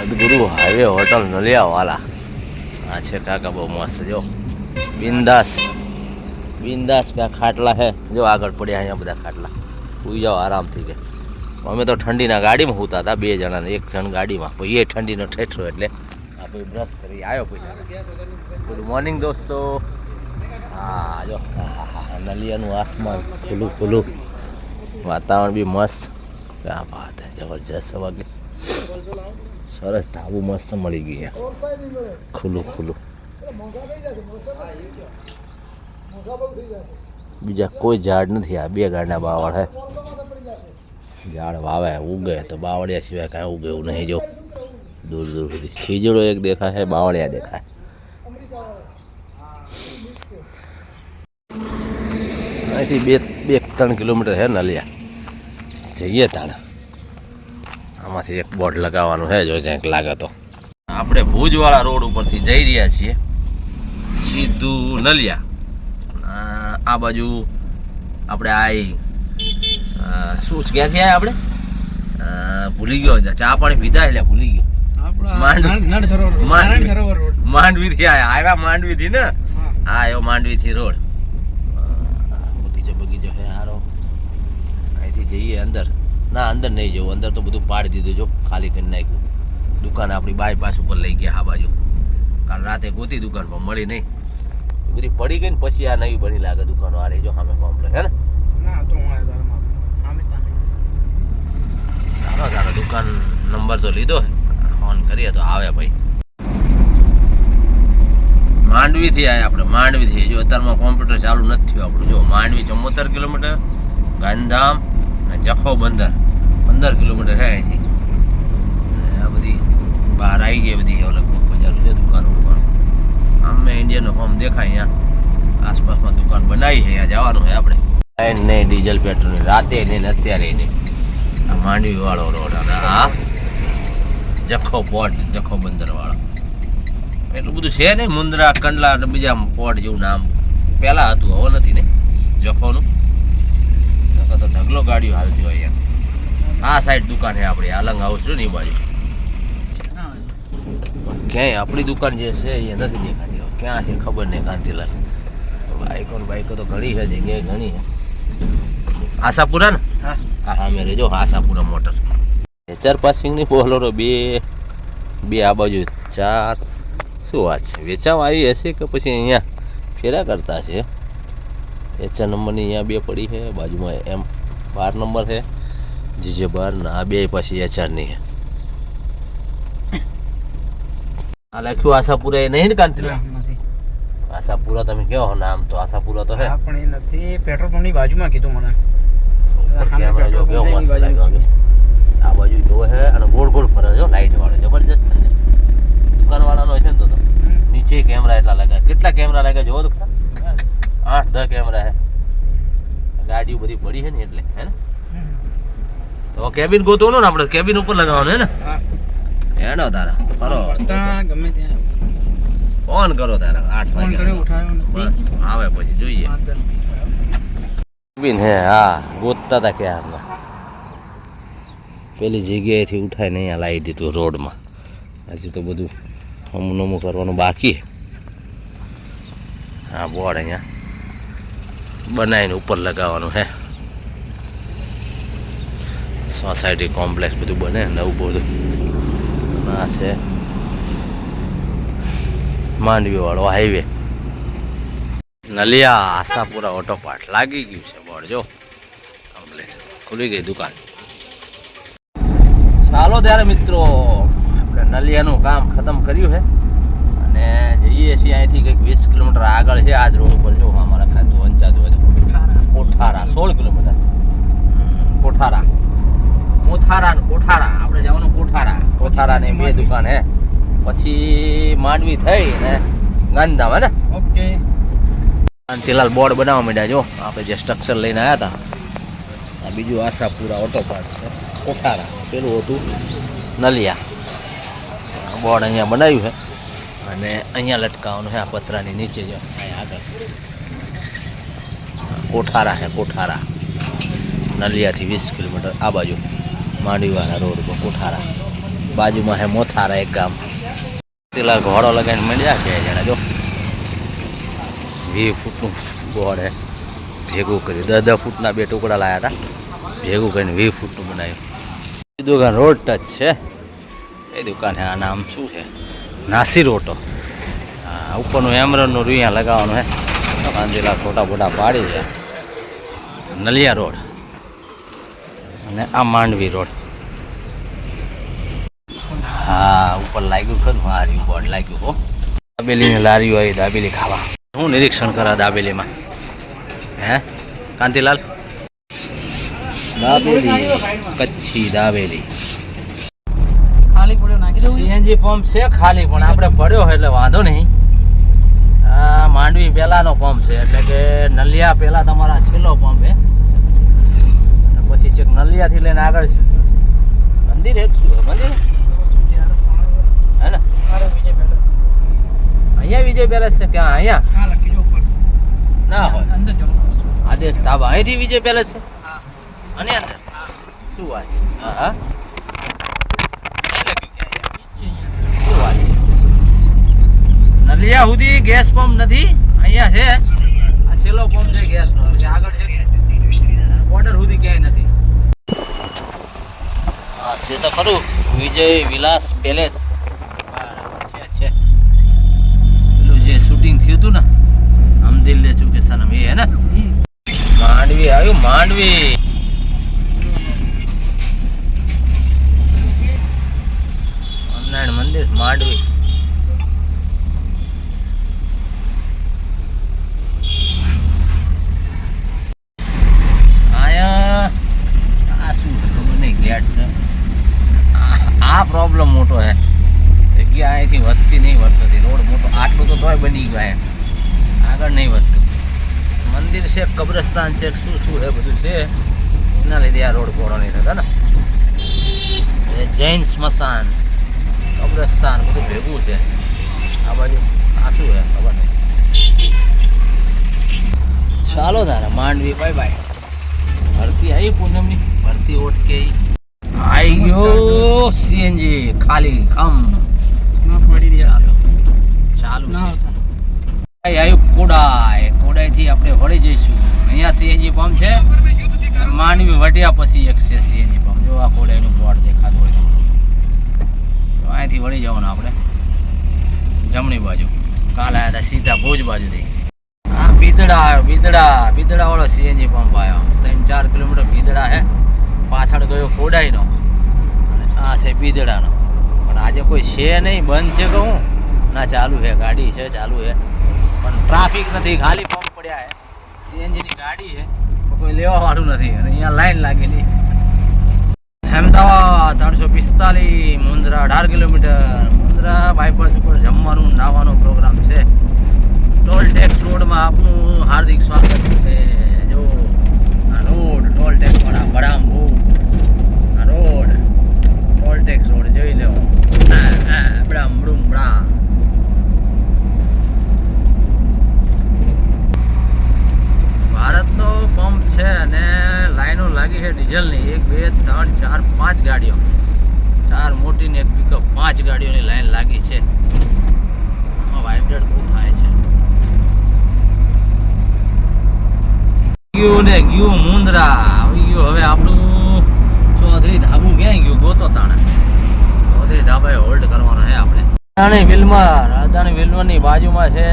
સદગુરુ highway hotel Naliya વાલા આ છે કાકા બહુ મસ્ત જો બિંદાસ બિંદાસ કા ખાટલા હે જો આગળ પડ્યા અહીંયા બધા ખાટલા સુઈ જાઓ આરામથી કે અમે તો ઠંડીના ગાડીમાં સૂતા હતા 2 જણાને એક જણ ગાડીમાં પછી એ ઠંડીનો ઠેઠરો એટલે આપણે બ્રશ કરી આવ્યો પછી ગુડ મોર્નિંગ દોસ્તો હા જો નલિયાનું આસમાન ખુલ્લું ખુલ્લું વાતાવરણ બી મસ્ત ક્યાં વાત હે જબરજસ્ત વાગે સરસ ધાબુ મસ્ત મળી ગયું ખુલ્લું ખુલ્લું બીજા કોઈ ઝાડ નથી આ 2 ગાડના બાવળ હે ઝાડ વાવે ઉગે તો બાવળિયા સિવાય કાંઈ ઉગે એવું નહીં જો દૂર દૂર સુધી ખીજડો એક દેખાય છે બાવળિયા દેખાય અહીંથી 2-3 કિલોમીટર છે નલિયા જઈએ તાણે આમાંથી એક બોર્ડ લગાવવાનું છે જો ક્યાંક લાગે તો આપણે ભુજવાળા રોડ ઉપરથી જઈ રહ્યા છીએ સીધું નલિયા આ બાજુ આપણે શું ક્યાંથી આવ્યા આપણે ભૂલી ગયો ચા પાણી પીધા એટલે ભૂલી ગયો માંડવીથી આવ્યા માંડવીથી ને હા એવો માંડવીથી રોડ બગીચો છે હારો અહીંથી જઈએ અંદર ના અંદર નહીં જવું અંદર તો બધું પાડી દીધું જો ખાલી કરી નાખ્યું દુકાન આપણી બાયપાસ ઉપર લઈ ગયા આ બાજુ કાલ રાતે ગોતી દુકાન પણ મળી નહીં બધી પડી ગઈ ને પછી આ નવી બની લાગે દુકાનો આ રહી જો સામે કોમ્પ્લેક્સ હે ને ચાલો દુકાન નંબર તો લીધો ફોન કરીએ તો આવે ભાઈ માંડવીથી આવ્યા આપણે માંડવીથી જો અત્યારમાં કોમ્પ્યુટર ચાલુ નથી થયું આપણું જો માંડવી 74 કિલોમીટર ગાંધીધામ ને જખો બંદર 15 કિલોમીટર છે અહીંથી આ બધી બહાર આવી ગઈ બધી લગભગ બજાર છે દુકાનો અમે ઇન્ડિયનનો ફોર્મ દેખાય અહીંયા આસપાસમાં દુકાન બનાવી છે અહીંયા જવાનું છે આપણે નહીં ડીઝલ પેટ્રોલની રાતે નહીં અત્યારે નહીં આ માંડવી વાળો રોડ અને આ જખો પોર્ટ જખો બંદર વાળો એટલું બધું છે ને મુંદ્રા કંડલા અને બીજા પોર્ટ જેવું નામ પહેલાં હતું હવે નથી ને જખોનું તો ઢગલો ગાડીઓ હાલતી હોય અહીંયા આ સાઈડ દુકાન છે આપણી આલંગ હાઉસ છે ને એ બાજુ ક્યાંય આપણી દુકાન જે છે એ નથી દેખાતી ક્યાં છે ખબર નહીં કાંતિલાલ બાઈકો તો ઘણી છે જગ્યાએ ઘણી છે આશાપુરા ને હા હા મેરે જો આશાપુરા મોટર નેચર પાસિંગની બોલોરો બે આ બાજુ 4 શું વાત છે વેચાવા આવી હશે કે પછી અહીંયા ફેરા કરતા છે એચઆર નંબરની અહીંયા 2 પડી છે બાજુમાં એમ 12 નંબર છે જીજે 12 ને આ 2 પછી એચઆરની છે આ લખ્યું આશાપુરા એ નહીં ને કાંતિલા આશાપુરા તમે કહો નામ તો આશાપુરા તો હે પણ એ નથી પેટ્રોલ પંપની બાજુમાં કીધું મને કેમેરા જો કેવો મસ્ત લાગ્યો આ બાજુ જો હે અને ગોળ ગોળ ફરે જો લાઈટ વાળો જબરજસ્ત છે દુકાન વાળાનો છે ને તો નીચે કેમેરા એટલા લાગ્યા કેટલા કેમેરા લાગ્યા જોવો તો 8-10 કેમેરા હે ગાડીઓ બધી પડી છે ને એટલે હે ને તો કેબિન ગોતો ને આપણે કેબિન ઉપર લગાવવાનું હે ને હેડો તારા ફરો ગમે ત્યાં ફોન કરો તારા 8 વાગે ફોન કર્યો ઉઠાયો નથી આવે પછી જોઈએ કેબિન હે હા ગોતતા હતા ક્યારના પેલી જગ્યાએથી ઉઠાઈને અહીંયા લાવી દીધું રોડમાં હજી તો બધું નમું કરવાનું બાકી હા બોર્ડ અહીંયા બનાવીને ઉપર લગાવવાનું હે સોસાયટી કોમ્પ્લેક્સ બધું બને નવું બધું આ છે માંડવી વાળો highway Naliya Ashapura auto part લાગી ગયું છે બોર્ડ જો કમ્પ્લેટ ખુલી ગઈ દુકાન ચાલો ત્યારે મિત્રો આપણે નલિયાનું કામ ખતમ કર્યું છે અને જઈએ છીએ અહીંથી કંઈક 20 કિલોમીટર આગળ છે આજ રોડ ઉપર જો અમારા ખાતું વંચાતું હોય તો કોઠારા 16 કિલોમીટર કોઠારા મોથારા ને કોઠારા આપણે જવાનું કોઠારા ને 2 દુકાન હે પછી માંડવી થઈ ને ગાંધીધામ હે ને ઓકે કાંતિલાલ બોર્ડ બનાવવા માંડ્યા જો આપણે જે સ્ટ્રક્ચર લઈને આવ્યા હતા આ બીજું આશાપુરા ઓટો પાર્ટ છે કોઠારા પેલું હતું નલિયા બોર્ડ અહીંયા બનાવ્યું છે અને અહીંયા લટકાવવાનું છે આ પતરાની નીચે જો અહીંયા આગળ કોઠારા છે કોઠારા નલિયાથી 20 કિલોમીટર આ બાજુ માંડવીવાળા રોડ પર કોઠારા બાજુમાં હે મોથારા એક ગામ. પેલા ઘોડો લગાવીને મળ્યા છે જણા જો 20 ફૂટનું ગોળ હે ભેગું કર્યું 10 ફૂટના 2 ટુકડા લાયા હતા ભેગું કરીને 20 ફૂટનું બનાવ્યું. એ દુકાન રોડ ટચ છે એ દુકાન હે. આ નામ શું છે? નાસિર ઓટો. હા ઉપરનું એમરનનું અહીંયા લગાવવાનું હે. કાંદીલા ફોટા બોટા પાડી છે. નલિયા રોડ અને આ માંડવી રોડ. હા ઉપર લાગ્યું ખરું. હારી બોર્ડ લાગ્યું હો. દાબેલીની લારી હોય દાબેલી ખાવા. હું નિરીક્ષણ કરા દાબેલીમાં હે કાંતિલાલ? દાબેલી કચ્છી દાબેલી. ખાલી પડ્યો નાખી દઉં. સીએનજી પંપ છે ખાલી પણ આપણે પડ્યો હોય એટલે વાંધો નહીં. આ માંડવી પહેલાનો પંપ છે એટલે કે નલિયા પહેલા તમારા છેલ્લો પંપ હે અને પછી છેક નલિયાથી લઈને આગળ છે મંદિર. એક શું મંદિર હે ને? અહીંયા વિજય પેલેસ છે ક્યાં? અહીંયા હા લખી દો ઉપર ના હોય. અંદર જાઓ. આદેશ ધાબા અહીંથી વિજય પેલેસ છે અને અંદર શું વાત છે? હા હા શું વાત છે? નલિયા સુધી ગેસ પંપ નથી. અહીંયા છે આ છેલ્લો પંપ છે ગેસનો. આગળ છે બોર્ડર સુધી ક્યાંય નથી. હા છે તો ખરું વિજય વિલાસ પેલેસ. બરાબર છે. પેલું જે શૂટિંગ થયું હતું ને હમ દિલ લે ચુકે સનમ એ હે ને? માંડવી આવ્યું માંડવી. સ્વામિનારાયણ મંદિર માંડવી. આયા આ શું ખબર નહીં ગેટ છે. આ પ્રોબ્લેમ મોટો હે. જગ્યા અહીંથી વધતી નહીં વર્ષોથી. રોડ મોટો આટલું તો તોય બની ગયા આગળ નહીં વધતું. મંદિર છે કબ્રસ્તાન છે શું શું છે બધું છે એના લીધે આ રોડ પહોળો નહીં થતા ને. જૈન સ્મશાન કબ્રસ્તાન બધું ભેગું છે આ બાજુ. આ શું છે ખબર નહીં. ચાલો તારે માંડવી બાય બાય. ભરતી આવી પૂનમની ભરતી ઓટકે આવી ગયો સીએનજી ખાલી ખમ ચાલુ છે. આવ્યું કોડાઈથી આપણે વળી જઈશું. અહીંયા સીએનજી પંપ છે. માંડવી વટ્યા પછી એક છે સીએનજી પંપ. જો આ કોડાઈનું બોર્ડ દેખાતું હોય તો અહીંથી વળી જવાનું આપણે જમણી બાજુ. કાલ આવ્યા હતા સીધા ભુજ બાજુથી. આ બિદડા વાળો સીએનજી પંપ આવ્યો. 3-4 કિલોમીટર બિદડા છે. પાછળ ગયો કોડાઈનો અને આ છે બિદડાનો. પણ આજે કોઈ છે નહીં બંધ છે કહું ના ચાલુ છે ગાડી છે ચાલુ છે પણ ટ્રાફિક નથી. ખાલી પંપ પડ્યા છે. સીએનજીની ગાડી છે પણ કોઈ લેવા વાળું નથી અને અહીંયા લાઈન લાગેલી. અમદાવાદ 345 મુન્દ્રા 18 કિલોમીટર. મુન્દ્રા બાયપાસ ઉપર જમવાનું નાવાનો પ્રોગ્રામ છે. ટોલ ટેક્સ રોડમાં આપનું હાર્દિક સ્વાગત છે. જો આ રોડ ટોલ ટેક્સ વાળા બડામભૂ આ રોડ ટોલ ટેક્સ રોડ જોઈ લો. બડા ભારતનો પંપ છે અને લાઈનો લાગી છે ડીઝલની. 1 2 3 4 5 ગાડીઓ. 4 મોટી ને એક પિકઅપ. 5 ગાડીઓની લાઈન લાગી છે. આમાં વાઇબ્રેટ બહુ થાય છે. ગયું મુન્દ્રા આવી ગયું. હવે આપણું ચૌધરી ધાબુ ક્યાંય ગયું ગોતો તાણે. ચૌધરી ધાબાએ હોલ્ડ કરવાનો છે આપણે. અદાણી વિલ્મરની બાજુમાં છે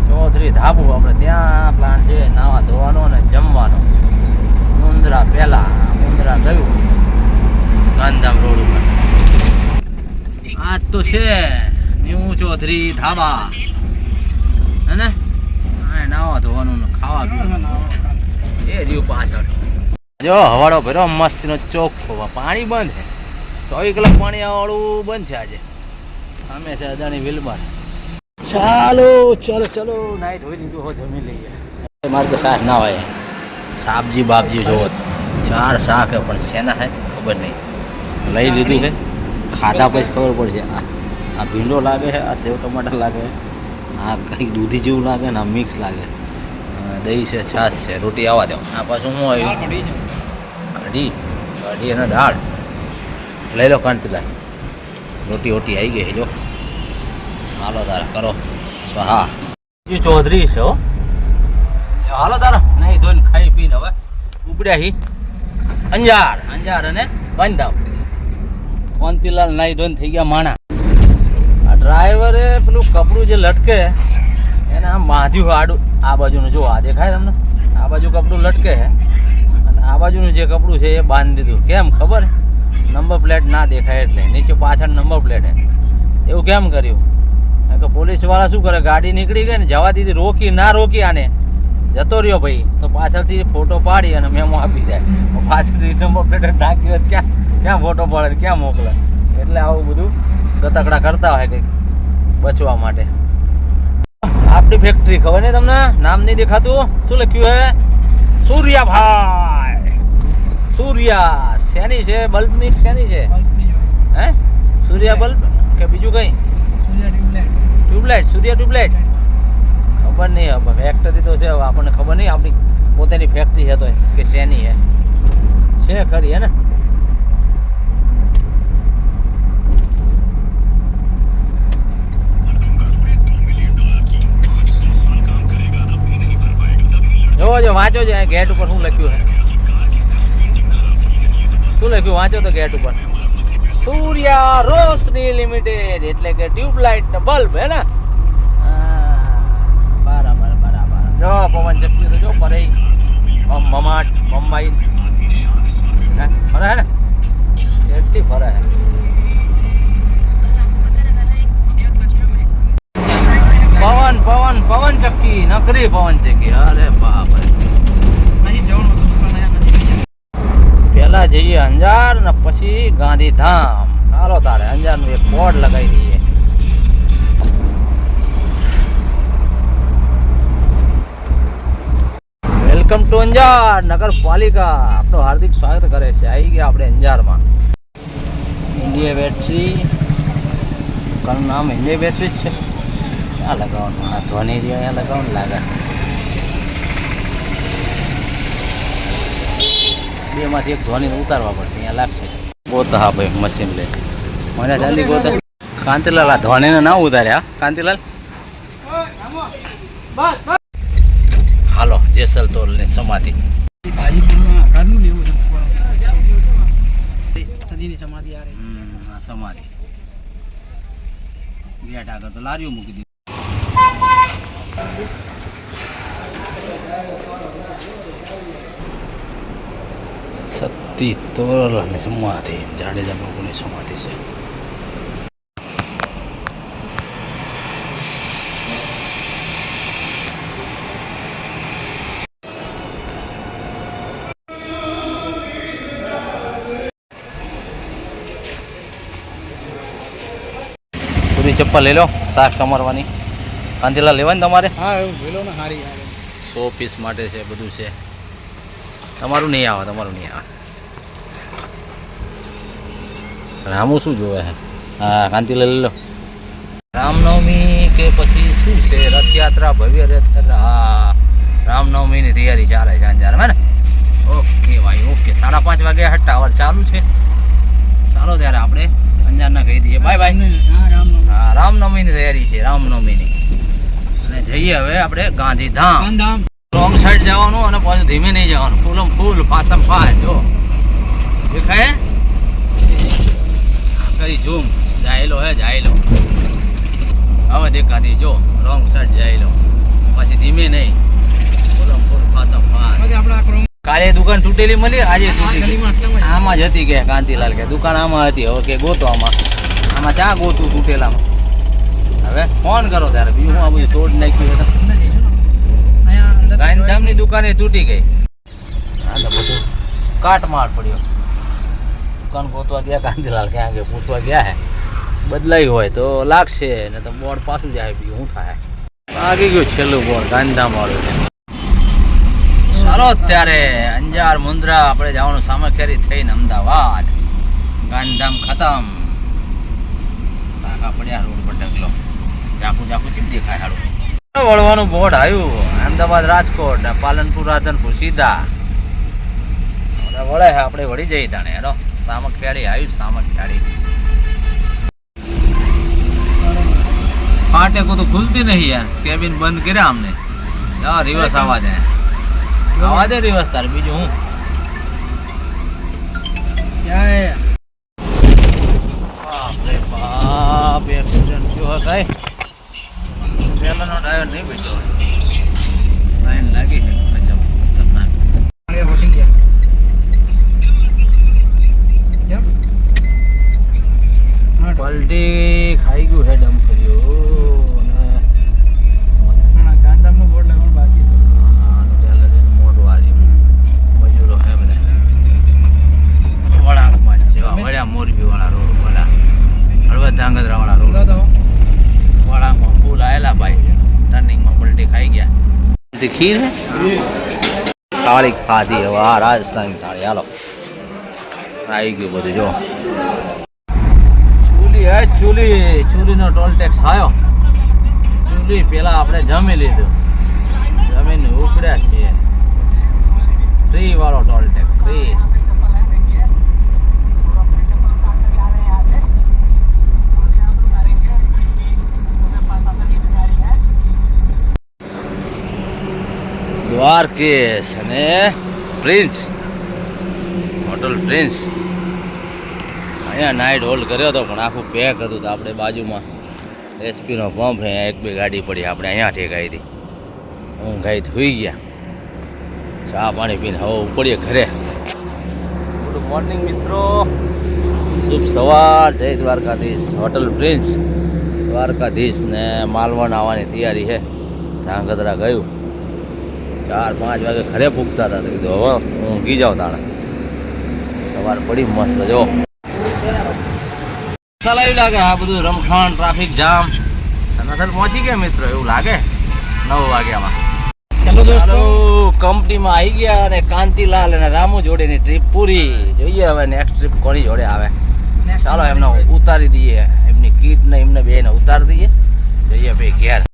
ચૌધરી ધાબુ. આપણે ત્યાં પ્લાન છે નાવા ધોવાનો અને જમવાનો. મુન્દ્રા પહેલા મુન્દ્રા ગયું ગાંધીધામ રોડ ઉપર. આ તો છે ન્યૂ ચૌધરી ધાબા હે ને? હા નાવા ધોવાનું ને ખાવા પીવાનું એ રહ્યું પાછળ. જો હવાડો ભર્યો મસ્તીનો ચોખ્ખો. પાણી બંધ છે 24 કલાક પાણી આવવાળું બંધ છે આજે. અમે છે અદાણી વિલમર. ચાલો નાઈ ધોઈ લીધું હો જમી લઈએ. મારે તો શાક ના હોય. સાબજી બાબજી જોવો 4 શાક હે પણ શેના હે ખબર નહીં. લઈ લીધું છે ખાધા પછી ખબર પડશે. આ ભીંડો લાગે છે. આ સેવ ટમાટર લાગે. આ કંઈક દૂધી જેવું લાગે ને આ મિક્સ લાગે. દહીં છે છાશ છે રોટી આવવા દો. આ પાછું શું આવ્યું? કઢી અને દાળ લઈ લો કાંતિલાલ. રોટી વોટી આવી ગઈ છે જો. હાલો તારા કરો સ્વાહા. ચૌધરી છે હો. હાલો તારા નહીં ધોઈને ખાઈ પીને હવે ઉપડ્યા હી અંજાર અને ગાંધીધામ. કોંતીલાલ નાઈ ધોઈને થઈ ગયા માણા. આ ડ્રાઈવરે પેલું કપડું જે લટકે એને આમ બાંધ્યું આડું આ બાજુનું. જો આ દેખાય તમને? આ બાજુ કપડું લટકે છે અને આ બાજુનું જે કપડું છે એ બાંધી દીધું. કેમ ખબર? નંબર પ્લેટ ના દેખાય એટલે. નીચે પાછળ નંબર પ્લેટ હે. એવું કેમ કર્યું? કારણ કે પોલીસવાળા શું કરે, ગાડી નીકળી ગઈ ને જવા દીધી, રોકી ના રોકી આને જતો રહ્યો ભાઈ તો પાછળથી ફોટો પાડી અને મેમો આપી જાય. પાછળથી નંબર પ્લેટ નાખી હોય ક્યાં ફોટો પાડે ને ક્યાં મોકલે. એટલે આવું બધું ગતકડા કરતા હોય કંઈક બચવા માટે. આપણી ફેક્ટરી ખબર નહીં તમને? નામ નહીં દેખાતું? શું લખ્યું હે? સૂર્યાભાઈ. સૂર્યા શેની છે? બલ્બ ની શેની છે? હે સૂર્યા બલ્બ કે બીજું કઈ? ટ્યુબલાઇટ. સૂર્યા ટ્યુબલાઇટ ખબર નહીં. હવે ફેક્ટરી તો છે, હવે આપણને ખબર નહીં આપણી પોતાની ફેક્ટરી છે તો કે શેની છે ખરી હે ને. જોવો જો વાંચો છે ગેટ ઉપર શું લખ્યું છે? શું લખ્યું વાંચો તો ગેટ ઉપર. સૂર્યા રોશની લિમિટેડ એટલે કે ટ્યુબલાઇટ ને બલ્બ હે ને. બરાબર. જો પવન ચક્કી તો જો ફરે મમાટ મુંબઈ ફરે હે ને કેટલી ફરે હે. પવન ચક્કી નકરી પવન ચક્કી. અરે બાપ રે. પેલા જઈએ અંજાર ને પછી ગાંધીધામ. હાલો તારે અંજાર નું એક બોર્ડ લગાવી દઈએ. વેલકમ ટુ અંજાર નગરપાલિકા. આપણું હાર્દિક સ્વાગત કરે છે. આવી ગયા આપણે અંજારમાં. ઇન્ડિયા બેટરી દુકાનનું નામ ઇન્ડિયા બેટરી જ છે. ક્યાં લગાવવાનું? આ ધોની રહ્યા અહીંયા લગાવવાનું લાગે. બેમાંથી એક ધોનીને ઉતારવા પડશે. અહીંયા લાગશે ગોતા. હા ભાઈ મશીન લે મને ચાલી ગોતા. કાંતિલાલ આ ધોનીને ના ઉતાર્યા. કાંતિલાલ હાલો જેસલ તોલની સમાધિ. સમાધિ ગેટ આગળ તો લારીઓ મૂકી દીધી. સતી તોરલની સમાધિ જાડેજા બાપુની સમાધિ છે. પૂરી ચપ્પલ લઈ લો શાક સમારવાની. કાંતિલાલ લેવાની તમારે? હા લઈ લો ને. સારી 100 પીસ માટે છે બધું છે. તમારું નહીં આવે. રામુ શું જોવે છે? હા કાંતિલાલ લઈ લો. રામનવમી કે પછી શું છે? રથયાત્રા ભવ્ય રથયાત્રા. હા રામનવમીની તૈયારી ચાલે છે અંજારમાં ને. ઓકે ભાઈ ઓકે. 5:30 વાગે ટાવર ચાલુ છે. ચાલો ત્યારે આપણે અંજારના કહી દઈએ બાય બાય. હા રામનવમીની તૈયારી છે. રામનવમીની. અને જઈએ હવે આપણે ગાંધીધામ. રોંગ સાઈડ જવાનું અને પાછું ધીમે નહીં જવાનું. ફૂલ ફાસમ ફાસ. જો દેખાય કરી ઝૂમ. જાયેલો હવે દેખાતી. જો રોંગ સાઈડ જાયેલો પછી ધીમે નહીં. ફૂલ ફાસમ ફાસ. કાલે દુકાન તૂટેલી મળી, આજે તૂટી. આમાં જ હતી કે કાંતિલાલ કે દુકાન આમાં હતી. હવે કે ગોતો આમાં ચા ગોતું તૂટેલામાં. હવે ફોન કરો ત્યારે બીજું હું આ બધું તોડ નાખ્યું. ગાંધીધામની દુકાને તૂટી ગઈ. હા તો બધું કાટમાળ પડ્યો. દુકાન ગોતવા ગયા કાંતિલાલ ક્યાં કે પૂછવા ગયા હે. બદલાઈ હોય તો લાગશે ને તો બોર્ડ પાછું જાય. બીજું શું થાય? લાગી ગયું છેલ્લું બોર્ડ ગાંધીધામ વાળું છે. ચાલો ત્યારે અંજાર મુન્દ્રા આપણે જવાનું સામખિયારી થઈને અમદાવાદ. ગાંધીધામ ખતમ. કાકા પડ્યા રોડ પર ઢગલો. ઝાકું ચીપ દેખાય હાડું. વળવાનું બોર્ડ આવ્યું. અમદાવાદ રાજકોટ ને પાલનપુર રાધનપુર સીધા વળે. આપણે વળી જઈએ તાણે હેડો. સામખિયાળી આવ્યું. સામખિયાળી फाटे को तो खुलती नहीं यार, केबिन बंद કર્યા हमने यार रिवर्स आवाज है रिवर्स तार बीजू हूं क्या है बाप रे बाप एक्सीडेंट क्यों हो गए पहला नो ड्राइवर नहीं बैठो लाइन लगी है गजब खतरनाक आगे वोटिंग किया क्या हाँ પલટી ખાઈ ગયું હે ડમ કર્યો ના ગાંધામનું બોર્ડ લગાવવાનું બાકી છે મોટું વાળી મજૂરો હે બધા વળાંકમાં જ છે વળ્યા મોરબી વાળા રોડ વળા હળવદ ધાંગધ્રા વાળા રોડ વળાંકમાં ફૂલ આયેલા ભાઈ ટર્નિંગમાં પલટી ખાઈ ગયા ખીર હે થાળી ખાધી હવે આ રાજસ્થાની થાળી હાલો આવી ગયું બધું જો ચૂલી હે ચૂલીનો ટોલ ટેક્સ આવ્યો ચૂલી પેલા આપણે જમી લીધું જમીને ઉપડ્યા છીએ ફ્રી વાળો ટોલ ટેક્સ ફ્રી દ્વારકેશ અને પ્રિન્સ હોટલ પ્રિન્સ અહીંયા નાઇટ હોલ્ડ કર્યો હતો પણ આખું પેક હતું તો આપણે બાજુમાં એસપીનો પંપ હે એક બે ગાડી પડી આપણે અહીંયા ઠેકાઈ હતી ઊંઘાઈ થઈ ગયા ચા પાણી પીને હવે ઉપડીએ ઘરે ગુડ મોર્નિંગ મિત્રો શુભ સવાર જય દ્વારકાધીશ હોટલ પ્રિન્સ દ્વારકાધીશ ને માલવણ આવવાની તૈયારી છે ધાંગધ્રા ગયું 4-5 વાગે ઘરે પૂગતા હતા તો કીધું હવે ઊંઘી જાવ તાણે સવાર પડી મસ્ત જો ચલાવી લાગે આ બધું રમખાણ ટ્રાફિક જામ નસલ પહોંચી ગયા મિત્રો એવું લાગે 9 વાગ્યામાં चलो ચાલો કંપનીમાં આવી ગયા અને કાંતિલાલ અને રામુ જોડેની ટ્રીપ પૂરી જોઈએ હવે નેક્સ્ટ ટ્રીપ કોની જોડે આવે ચાલો એમને ઉતારી દઈએ એમની કીટ ને એમને બેને ઉતારી દઈએ જઈએ ભાઈ ઘેર